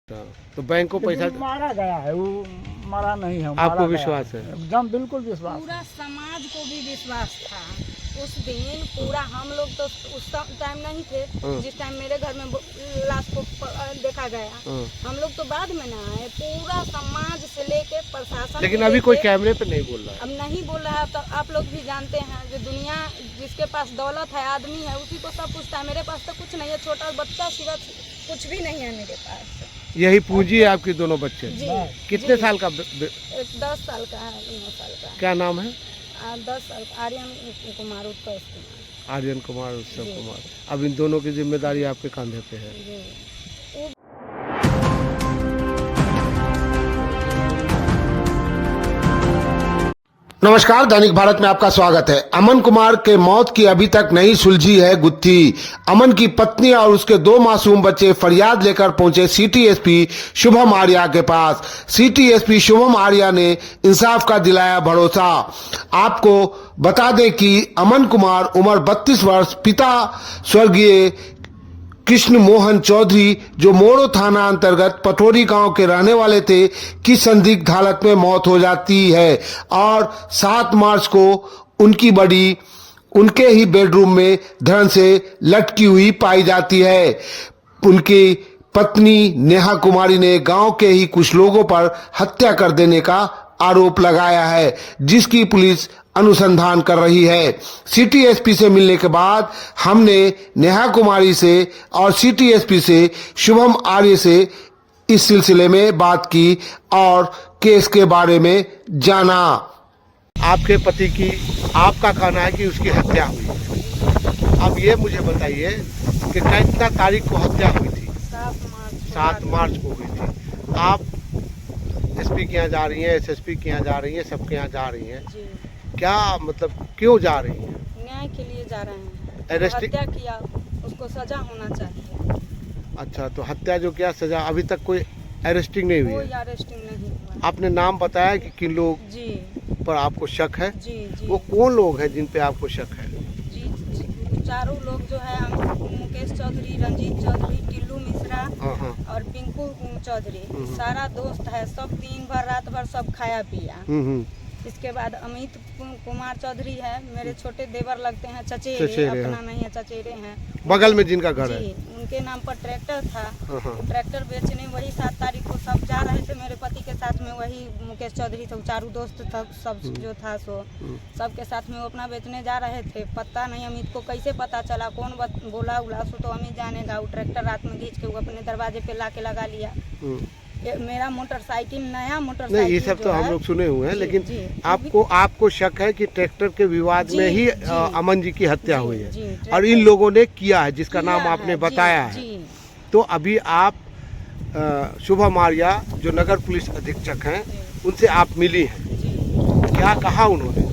तो बैंक को पैसा मारा गया है, वो मरा नहीं है। आपको विश्वास है? एकदम बिल्कुल विश्वास। पूरा समाज को भी विश्वास था उस दिन। पूरा हम लोग तो उस टाइम नहीं थे जिस टाइम मेरे घर में लाश को देखा गया। हम लोग तो बाद में ना आए। पूरा समाज से लेके प्रशासन, लेकिन अभी कोई कैमरे पे नहीं बोल रहा है। अब नहीं बोल रहा है। तो आप लोग भी जानते हैं जो दुनिया जिसके पास दौलत है, आदमी है, उसी को सब पूछता है। मेरे पास तो कुछ नहीं है, छोटा बच्चा सिवा कुछ भी नहीं है मेरे पास। यही पूंजी है आपके दोनों बच्चे? जी। कितने जी। साल का? 10 साल का है, 9 साल का। क्या नाम है? 10 साल आर्यन कुमार उत्तम कुमार। आर्यन कुमार, उत्तम कुमार। अब इन दोनों की जिम्मेदारी आपके कंधे पे है। जी। नमस्कार, दैनिक भारत में आपका स्वागत है। अमन कुमार के मौत की अभी तक नहीं सुलझी है गुत्थी। अमन की पत्नी और उसके 2 मासूम बच्चे फरियाद लेकर पहुंचे सिटी एसपी शुभम आर्या के पास। सिटी एसपी शुभम आर्या ने इंसाफ का दिलाया भरोसा। आपको बता दें कि अमन कुमार उम्र 32 वर्ष, पिता स्वर्गीय कृष्ण मोहन चौधरी, जो मोरो थाना अंतर्गत पटोरी गांव के रहने वाले थे, की संदिग्ध हालत में मौत हो जाती है और 7 मार्च को उनकी बॉडी उनके ही बेडरूम में धड़ से लटकी हुई पाई जाती है। उनकी पत्नी नेहा कुमारी ने गांव के ही कुछ लोगों पर हत्या कर देने का आरोप लगाया है, जिसकी पुलिस अनुसंधान कर रही है। सिटी एसपी से मिलने के बाद हमने नेहा कुमारी से और सिटी एसपी से शुभम आर्य से इस सिलसिले में बात की और केस के बारे में जाना। आपके पति की, आपका कहना है कि उसकी हत्या हुई। अब ये मुझे बताइए कि कितना तारीख को हत्या हुई थी? 7 मार्च को हुई थी। आप एसपी के यहाँ जा रही हैं, एसएसपी के यहाँ जा रही हैं, सबके यहाँ जा रही हैं। जी। क्या मतलब, क्यों जा रही हैं? न्याय के लिए जा रहे हैं। अरेस्टिंग हत्या किया, उसको सजा होना चाहिए। अच्छा, तो हत्या जो किया सजा, अभी तक कोई अरेस्टिंग नहीं हुई कोई है? अरेस्टिंग नहीं हुआ। आपने नाम बताया कि किन लोग जी पर आपको शक है? जी जी। वो कौन लोग हैं जिन पे आपको शक है? जी, चारों लोग जो है, मुकेश चौधरी, रंजीत चौधरी, टिल्लू मिश्रा हाँ। और पिंकू चौधरी, सारा दोस्त है। सब दिन भर रात भर सब खाया पिया। इसके बाद अमित कुमार चौधरी है, मेरे छोटे देवर लगते हैं, चचेरे अपना नहीं है, चचेरे हैं। बगल में जिनका घर है, उनके नाम पर ट्रैक्टर था। हाँ। ट्रैक्टर बेचने वही 7 तारीख को सब जा रहे थे मेरे पति के साथ में। वही मुकेश चौधरी था, चारों दोस्त था, सब जो था सो सबके साथ में वो अपना बेचने जा रहे थे। पता नहीं अमित को कैसे पता चला, कौन बोला उला सो तो अमित जानेगा। वो ट्रैक्टर रात में खींच के वो अपने दरवाजे पे ला के लगा लिया। मेरा मोटरसाइकिल, नया मोटरसाइकिल नहीं, ये सब तो हम लोग सुने हुए हैं, लेकिन आपको शक है कि ट्रैक्टर के विवाद में ही अमन जी की हत्या हुई है और इन लोगों ने किया है, जिसका नाम आपने बताया है। तो अभी आप शुभम आर्या जो नगर पुलिस अधीक्षक हैं, उनसे आप मिली हैं, क्या कहा उन्होंने?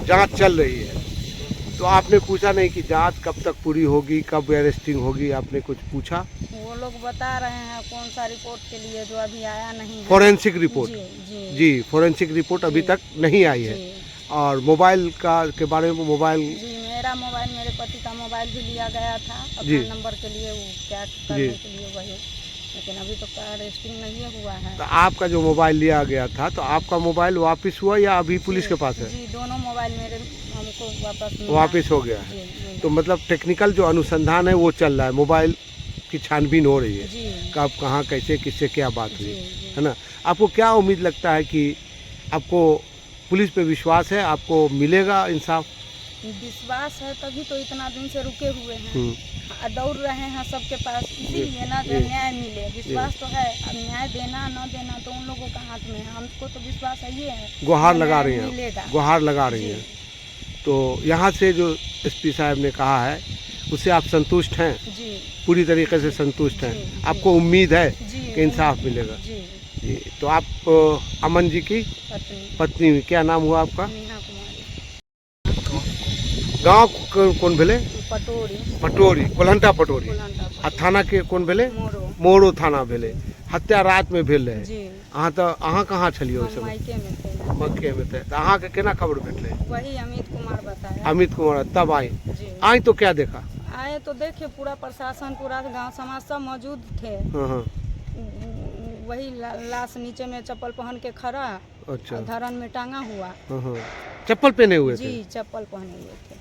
जांच चल रही है। तो आपने पूछा नहीं कि जांच कब तक पूरी होगी, कब अरेस्टिंग होगी? आपने कुछ पूछा? वो लोग बता रहे हैं कौन सा रिपोर्ट के लिए, जो अभी आया नहीं है। Forensic report? जी, फोरेंसिक रिपोर्ट अभी तक नहीं आई है। और मोबाइल के बारे में, मोबाइल जी, मेरा मोबाइल, मेरे पति का मोबाइल भी लिया गया था अपने नंबर के लिए, वो क्या करने के लिए वही, लेकिन अभी तो अरेस्टिंग नहीं हुआ है। तो आपका जो मोबाइल लिया गया था, तो आपका मोबाइल वापस हुआ या अभी पुलिस के पास है? जी, दोनों मोबाइल मेरे हमको वापस हो गया है। तो मतलब टेक्निकल जो अनुसंधान है वो चल रहा है, मोबाइल की छानबीन हो रही है, कब कहाँ कैसे किससे क्या बात हुई, है ना? आपको क्या उम्मीद लगता है कि आपको पुलिस पे विश्वास है, आपको मिलेगा इंसाफ? विश्वास है, तभी तो इतना दिन से रुके हुए हैं, दौड़ रहे हैं सबके पास, इसीलिए ना जो न्याय मिले। विश्वास तो है, अब न्याय देना न देना तो उन लोगों का हाथ में है। हमको तो विश्वास है, ये है, गुहार लगा रही हैं, गुहार लगा रही हैं। तो यहाँ से जो एसपी साहब ने कहा है उससे आप संतुष्ट हैं? जी, पूरी तरीके से संतुष्ट हैं? आपको उम्मीद है कि इंसाफ मिलेगा? जी। तो आप अमन जी की पत्नी, क्या नाम हुआ आपका? नेहा कुमारी। गांव कौन भेले? पटोरी, कोल्हंटा पटोरी। आ थाना के कौन भेले? मोरो थाना भेले। हत्या रात में भेल रहे। अहाँ कहाँ छलिए ओहि समय? मक्के में थे। तो अहाँ के केना खबर भेटले? वही अमित कुमार बताया। अमित कुमार तब आई तो क्या देखा? आए आए तो देखे पूरा प्रशासन पूरा गांव समाज सब मौजूद थे। हाँ हाँ। वही लाश नीचे में चप्पल पहन के खड़ा, अच्छा। धरन में टांगा हुआ। हाँ हाँ। चप्पल पहने हुए थे? जी चप्पल पहने हुए थे।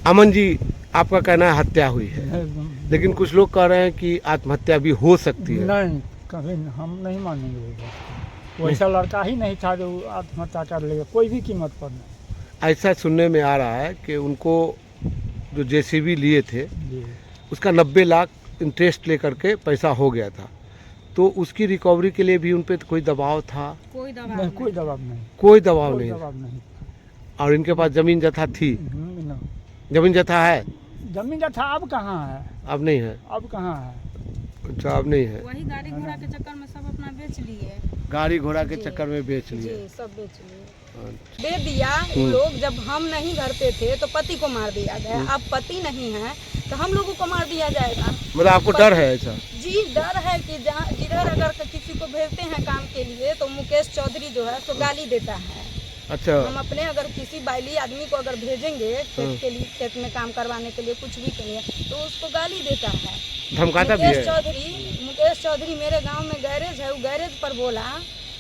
अमन जी, आपका कहना है हत्या हुई है, लेकिन कुछ लोग कह रहे हैं कि आत्महत्या भी हो सकती है। नहीं, कभी हम नहीं मानेंगे वो बात। वैसा लड़का ही नहीं था जो आत्महत्या कर लेगा कोई भी कीमत पर नहीं। ऐसा सुनने में आ रहा है कि उनको जो जेसीबी लिए थे जी उसका 90 लाख इंटरेस्ट लेकर के पैसा हो गया था, तो उसकी रिकवरी के लिए भी उन पे कोई दबाव था? कोई दबाव नहीं, कोई दबाव नहीं, कोई दबाव कोई नहीं। दबाव नहीं। और इनके पास जमीन जथा थी? ना। जमीन जथा है? जमीन जथा अब कहाँ है? अब नहीं है। अब कहाँ है? अच्छा, अब नहीं है। वही गाड़ी घोड़ा के चक्कर में सब अपना बेच लिए। गाड़ी घोड़ा के जी। चक्कर में बेच लिए। जी सब बेच लिए। अच्छा। दे दिया लोग, जब हम नहीं घर पे थे तो पति को मार दिया गया। अब पति नहीं है तो हम लोगों को मार दिया जाएगा। मतलब आपको डर है ऐसा? जी डर है कि जहाँ जिधर अगर किसी को भेजते हैं काम के लिए तो मुकेश चौधरी जो है तो गाली देता है। अच्छा। हम अपने अगर किसी बाइली आदमी को अगर भेजेंगे खेत के लिए, खेत में काम करवाने के लिए कुछ भी के लिए, तो उसको गाली देता है, धमकाता भी है? मुकेश चौधरी मेरे गांव में गैरेज है, वो गैरेज पर बोला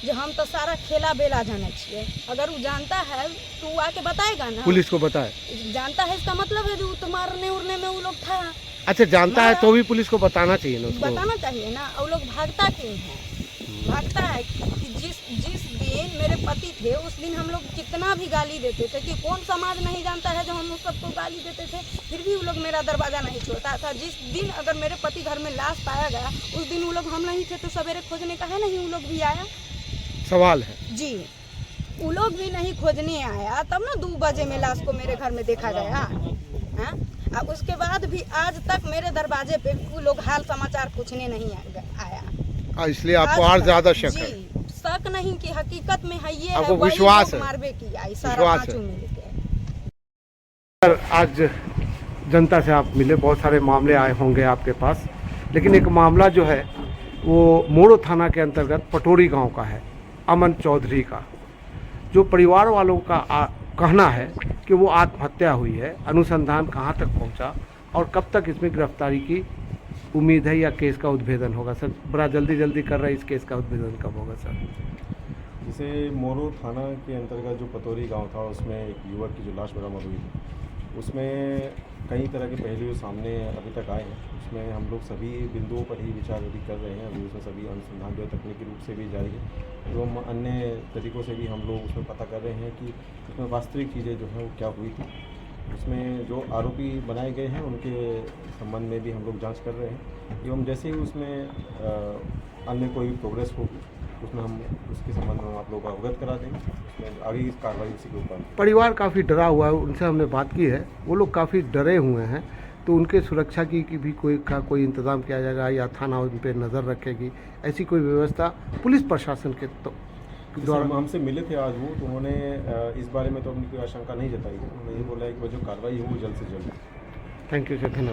जो हम तो सारा खेला बेला जाने छिए। अगर वो जानता है तो वो आके बताएगा ना। पुलिस को बताए? जानता है इसका मतलब है जो तो मारने उड़ने में वो लोग था। अच्छा, जानता है तो भी पुलिस को बताना चाहिए ना उसको? बताना चाहिए ना। और लोग भागता क्यों है? भागता है कि जिस दिन मेरे पति थे उस दिन हम लोग कितना भी गाली देते थे कि कौन समाज नहीं जानता है जो हम उस सबको गाली देते थे, फिर भी वो लोग मेरा दरवाजा नहीं छोड़ता था। जिस दिन अगर मेरे पति घर में लाश पाया गया उस दिन वो लोग हम नहीं थे तो सवेरे खोजने का है नहीं, वो लोग भी आया। सवाल है जी वो लोग भी नहीं खोजने आया, तब ना 2 बजे में लाश को मेरे घर में देखा गया। हाँ? अब उसके बाद भी आज तक मेरे दरवाजे पे वो लोग हाल समाचार पूछने नहीं आया। इसलिए आपको और ज्यादा शक है? जी शक नहीं कि हकीकत में है ये आपको है, वही विश्वास लोग है? मारबे किया इस सारा विश्वास है? पांचों मिल के। सर, आज जनता से आप मिले, बहुत सारे मामले आए होंगे आपके पास, लेकिन एक मामला जो है वो मोड़ो थाना के अंतर्गत पटोरी गांव का है, अमन चौधरी का, जो परिवार वालों का कहना है कि वो आत्महत्या हुई है। अनुसंधान कहां तक पहुंचा और कब तक इसमें गिरफ्तारी की उम्मीद है या केस का उद्भेदन होगा? सर, बड़ा जल्दी कर रहे हैं, इस केस का उद्भेदन कब होगा सर? जैसे मोरो थाना के अंतर्गत जो पतौरी गांव था उसमें एक युवक की जो लाश बरामद हुई थी, उसमें कई तरह के पहलू सामने अभी तक आए हैं। उसमें हम लोग सभी बिंदुओं पर ही विचार अभी कर रहे हैं। अभी उसमें सभी अनुसंधान जो है तकनीकी रूप से भी जारी है, एवं अन्य तरीक़ों से भी हम लोग उसमें पता कर रहे हैं कि उसमें वास्तविक चीज़ें जो हैं वो क्या हुई थी। उसमें जो आरोपी बनाए गए हैं उनके संबंध में भी हम लोग जांच कर रहे हैं, एवं जैसे ही उसमें अन्य कोई प्रोग्रेस होगी उसमें हम उसके संबंध में हम आप लोगों को अवगत करा देंगे। उसमें आगे की कार्रवाई उसी के ऊपर। परिवार काफ़ी डरा हुआ है, उनसे हमने बात की है, वो लोग काफ़ी डरे हुए हैं, तो उनके सुरक्षा की भी कोई इंतज़ाम किया जाएगा या थाना उन पर नज़र रखेगी, ऐसी कोई व्यवस्था पुलिस प्रशासन के द्वारा? हमसे मिले थे आज वो, तो उन्होंने इस बारे में तो अपनी कोई आशंका नहीं जताई है। उन्होंने ये बोला है कि वो जो कार्रवाई है वो जल्द से जल्द। थैंक यू सर, धन्यवाद।